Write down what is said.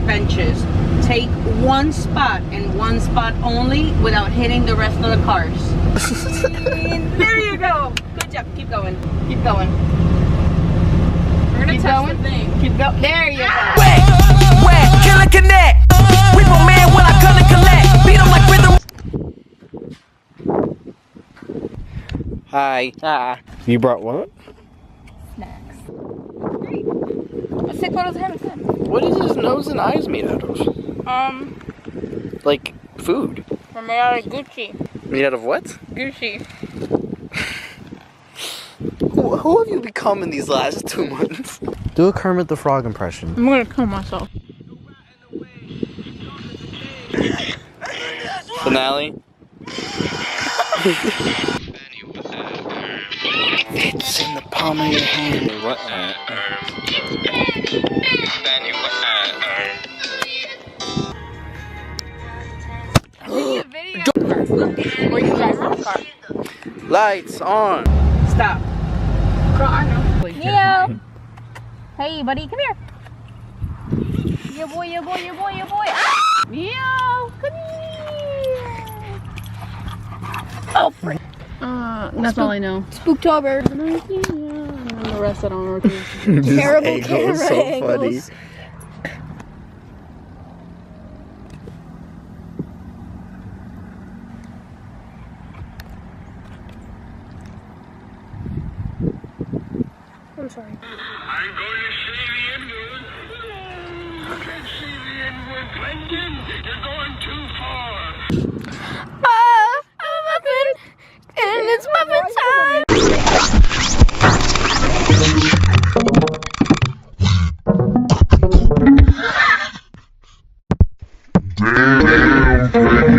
benches. Take one spot and one spot only without hitting the rest of the cars. There you go. Good job. Keep going. Keep going. We're gonna touch the thing. Keep going. There you go. Wet, killer connect. Repo man when I come to collect. Beat 'em like rhythm. Hi. You brought what? Snacks. Great. Let's take photos of him instead. What is his nose and eyes made out of? Like food. We're made out of Gucci. Made out of what? Gucci. Who have you become in these last 2 months? Do a Kermit the Frog impression. I'm gonna kill myself. Finale. It's in the palm of your hand. What? Where you drive your car? Lights on. Stop. Girl, I know. Neo. Hey, buddy, come here. Your boy, your boy, your boy, your boy. Ah! Neo, come here. Oh, frick. That's all I know. Spooktober. And the rest I don't know. Terrible camera so angles. funny. I'm sorry. I'm going to say the N-word. You can't say the N-word, Brendan. You're going too far. I'm muffin, and it's muffin time. Damn, Peggy.